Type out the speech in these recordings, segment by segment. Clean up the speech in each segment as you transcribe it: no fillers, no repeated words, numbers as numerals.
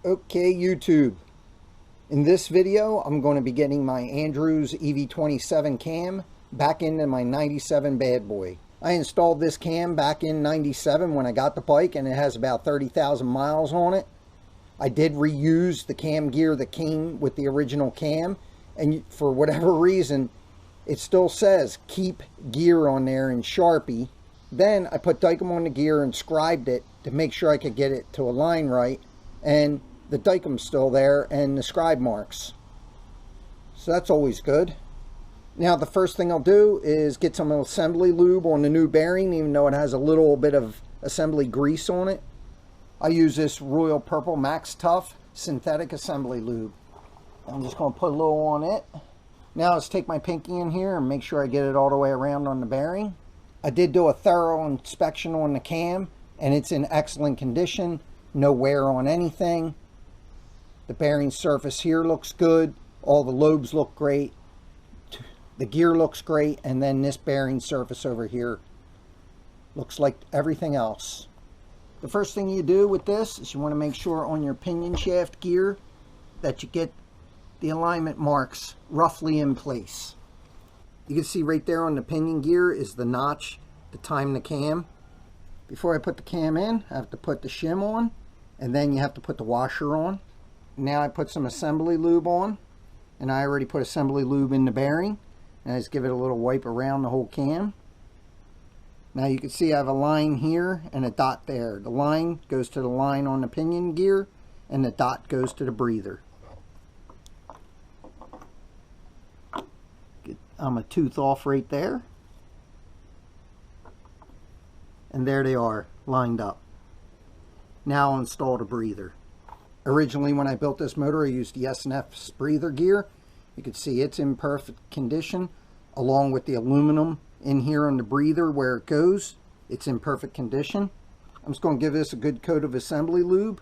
Okay, YouTube. In this video, I'm going to be getting my Andrews EV27 cam back into my 97 Bad Boy. I installed this cam back in 97 when I got the bike, and it has about 30,000 miles on it. I did reuse the cam gear that came with the original cam, and for whatever reason, it still says keep gear on there in Sharpie. Then I put Dykem on the gear and scribed it to make sure I could get it to align right, and the Dykem's still there and the scribe marks. So that's always good. Now the first thing I'll do is get some assembly lube on the new bearing, even though it has a little bit of assembly grease on it. I use this Royal Purple Max Tough synthetic assembly lube. I'm just going to put a little on it. Now let's take my pinky in here and make sure I get it all the way around on the bearing. I did do a thorough inspection on the cam, and it's in excellent condition. No wear on anything. The bearing surface here looks good. All the lobes look great. The gear looks great. And then this bearing surface over here looks like everything else. The first thing you do with this is you want to make sure on your pinion shaft gear that you get the alignment marks roughly in place. You can see right there on the pinion gear is the notch to time the cam. Before I put the cam in, I have to put the shim on, and then you have to put the washer on. Now I put some assembly lube on, and I already put assembly lube in the bearing, and I just give it a little wipe around the whole cam. Now you can see I have a line here and a dot there. The line goes to the line on the pinion gear, and the dot goes to the breather. I'm a tooth off right there, and there they are lined up. Now I'll install the breather. Originally when I built this motor, I used the S&F's breather gear. You can see it's in perfect condition, along with the aluminum in here on the breather where it goes. It's in perfect condition. I'm just going to give this a good coat of assembly lube.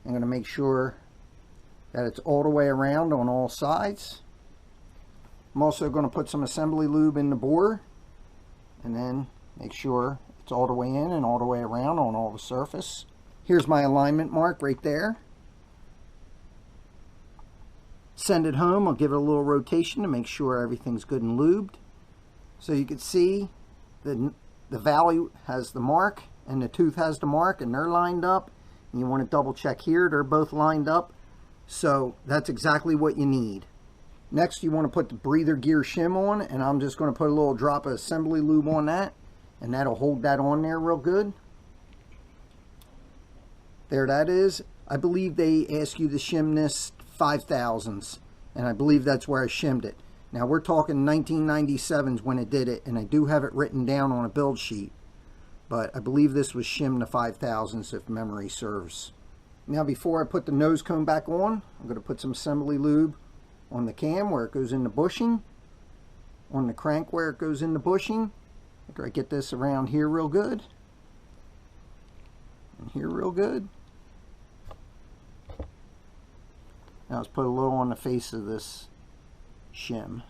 I'm going to make sure that it's all the way around on all sides. I'm also going to put some assembly lube in the bore, and then make sure it's all the way in and all the way around on all the surface. Here's my alignment mark right there. Send it home. I'll give it a little rotation to make sure everything's good and lubed. So you can see the valve has the mark and the tooth has the mark, and they're lined up. And you want to double check here. They're both lined up. So that's exactly what you need. Next, you want to put the breather gear shim on, and I'm just going to put a little drop of assembly lube on that, and that'll hold that on there real good. There that is. I believe they ask you to shim this 5/1000ths, and I believe that's where I shimmed it. Now we're talking 1997's when it did it, and I do have it written down on a build sheet, but I believe this was shimmed to 5/1000ths if memory serves. Now before I put the nose cone back on, I'm going to put some assembly lube on the cam where it goes in the bushing, on the crank where it goes in the bushing. After I get this around here real good, and here real good. Now let's put a little on the face of this shim.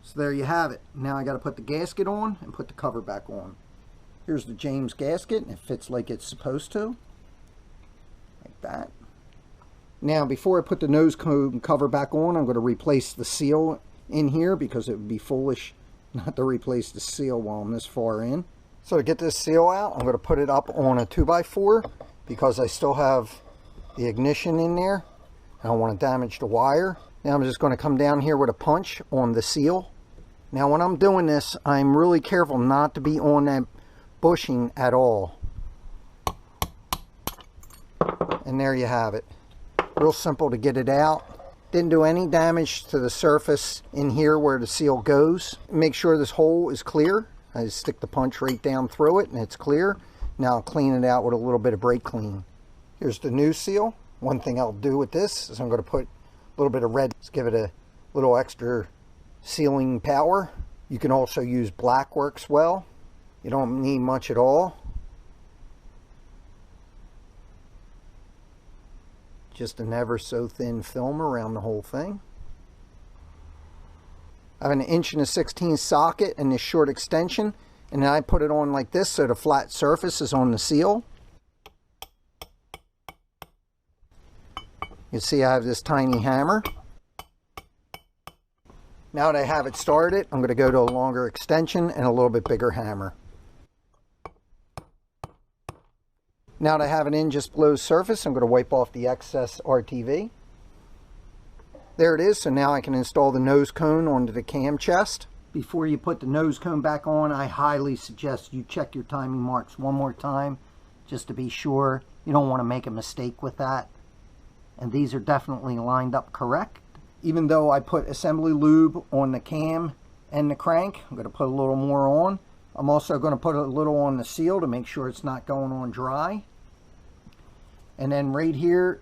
So there you have it. Now I got to put the gasket on and put the cover back on. Here's the James gasket, and it fits like it's supposed to, like that. Now before I put the nose cone cover back on, I'm going to replace the seal in here, because it would be foolish not to replace the seal while I'm this far in. So to get this seal out, I'm going to put it up on a 2x4 because I still have the ignition in there. I don't want to damage the wire. Now I'm just going to come down here with a punch on the seal. Now when I'm doing this, I'm really careful not to be on that bushing at all. And there you have it. Real simple to get it out. Didn't do any damage to the surface in here where the seal goes. Make sure this hole is clear. I just stick the punch right down through it and it's clear. Now I'll clean it out with a little bit of brake clean. Here's the new seal. One thing I'll do with this is I'm going to put a little bit of red. Let's give it a little extra sealing power. You can also use black, works well. You don't need much at all. Just an ever so thin film around the whole thing. I have an 1.16" socket and this short extension, and then I put it on like this so the flat surface is on the seal. You see I have this tiny hammer. Now that I have it started, I'm going to go to a longer extension and a little bit bigger hammer. Now that I have it in just below the surface, I'm going to wipe off the excess RTV. There it is. So now I can install the nose cone onto the cam chest. Before you put the nose cone back on, I highly suggest you check your timing marks one more time just to be sure. You don't want to make a mistake with that. And these are definitely lined up correct. Even though I put assembly lube on the cam and the crank, I'm going to put a little more on. I'm also going to put a little on the seal to make sure it's not going on dry. And then right here,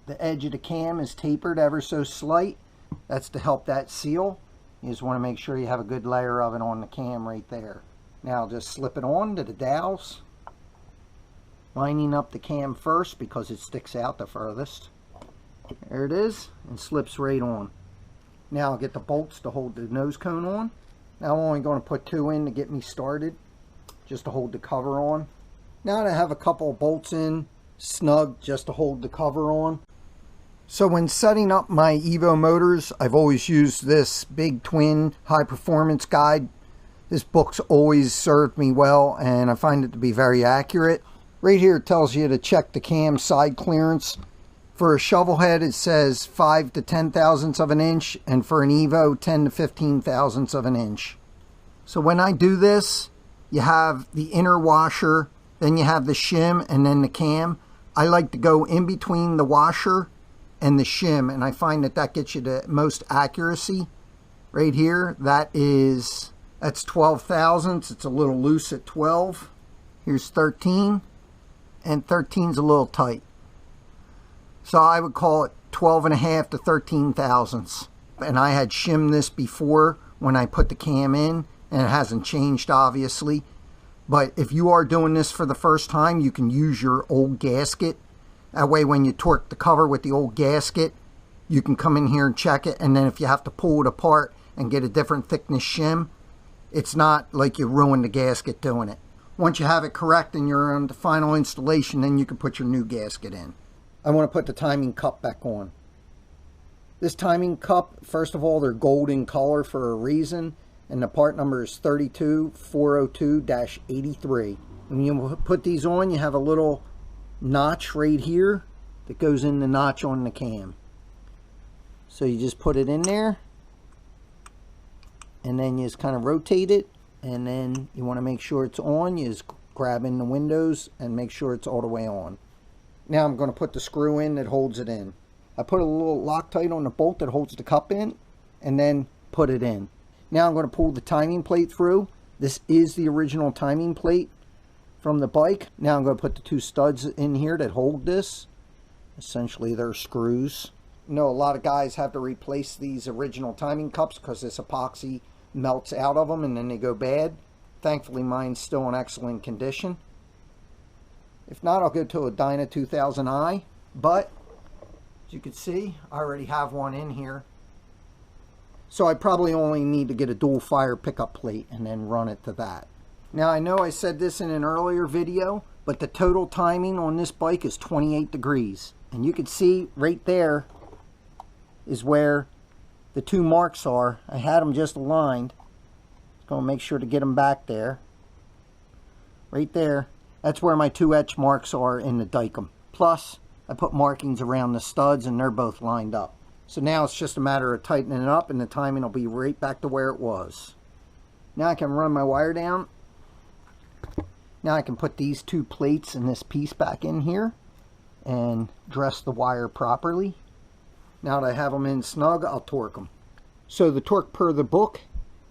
the edge of the cam is tapered ever so slight. That's to help that seal. You just want to make sure you have a good layer of it on the cam right there. Now just slip it on to the dowels. Lining up the cam first because it sticks out the furthest. There it is, and slips right on. Now I'll get the bolts to hold the nose cone on. Now I'm only going to put 2 in to get me started, just to hold the cover on. Now that I have a couple of bolts in, snug just to hold the cover on. So when setting up my Evo motors, I've always used this Big Twin High Performance Guide. This book's always served me well, and I find it to be very accurate. Right here it tells you to check the cam side clearance. For a shovel head, it says 5 to 10 thousandths of an inch, and for an Evo, 10 to 15 thousandths of an inch. So when I do this, you have the inner washer, then you have the shim, and then the cam. I like to go in between the washer and the shim, and I find that that gets you the most accuracy. Right here, that's 12 thousandths. It's a little loose at 12. Here's 13, and 13's a little tight. So I would call it 12.5 to 13 thousandths. And I had shimmed this before when I put the cam in, and it hasn't changed obviously. But if you are doing this for the first time, you can use your old gasket. That way when you torque the cover with the old gasket, you can come in here and check it. And then if you have to pull it apart and get a different thickness shim, it's not like you ruined the gasket doing it. Once you have it correct and you're on the final installation, then you can put your new gasket in. I want to put the timing cup back on. This timing cup, first of all, they're gold in color for a reason, and the part number is 32402-83. When you put these on, you have a little notch right here that goes in the notch on the cam. So you just put it in there, and then you just kind of rotate it, and then you want to make sure it's on. You just grab in the windows and make sure it's all the way on. Now I'm going to put the screw in that holds it in. I put a little Loctite on the bolt that holds the cup in, and then put it in. Now I'm going to pull the timing plate through. This is the original timing plate from the bike. Now I'm going to put the 2 studs in here that hold this. Essentially they're screws. You know, a lot of guys have to replace these original timing cups because this epoxy melts out of them and then they go bad. Thankfully mine's still in excellent condition. If not, I'll go to a Dyna 2000i, but as you can see, I already have one in here. So I probably only need to get a dual fire pickup plate and then run it to that. Now I know I said this in an earlier video, but the total timing on this bike is 28 degrees. And you can see right there is where the 2 marks are. I had them just aligned. Going to make sure to get them back there. Right there. That's where my 2 etch marks are in the Dykem. Plus, I put markings around the studs and they're both lined up. So now it's just a matter of tightening it up and the timing will be right back to where it was. Now I can run my wire down. Now I can put these 2 plates and this piece back in here and dress the wire properly. Now that I have them in snug, I'll torque them. So the torque per the book,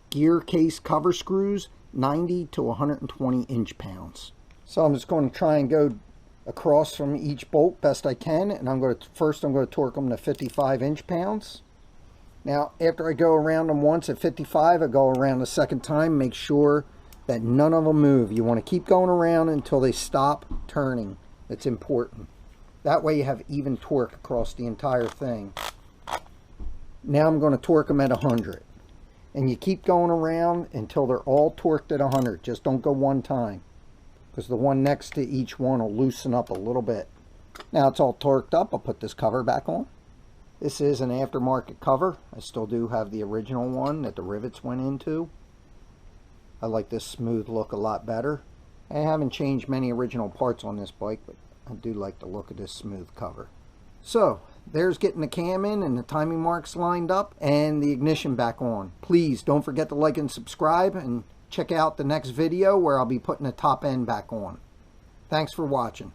gear case cover screws, 90 to 120 inch-pounds. So I'm just going to try and go across from each bolt best I can, and I'm going to torque them to 55 inch-pounds. Now after I go around them once at 55, I go around a second time, make sure that none of them move. You want to keep going around until they stop turning. It's important. That way you have even torque across the entire thing. Now I'm going to torque them at 100. And you keep going around until they're all torqued at 100. Just don't go one time, because the one next to each one will loosen up a little bit. Now it's all torqued up. I'll put this cover back on. This is an aftermarket cover. I still do have the original one that the rivets went into. I like this smooth look a lot better. I haven't changed many original parts on this bike, but I do like the look of this smooth cover. So, there's getting the cam in and the timing marks lined up and the ignition back on. Please don't forget to like and subscribe and check out the next video where I'll be putting the top end back on. Thanks for watching.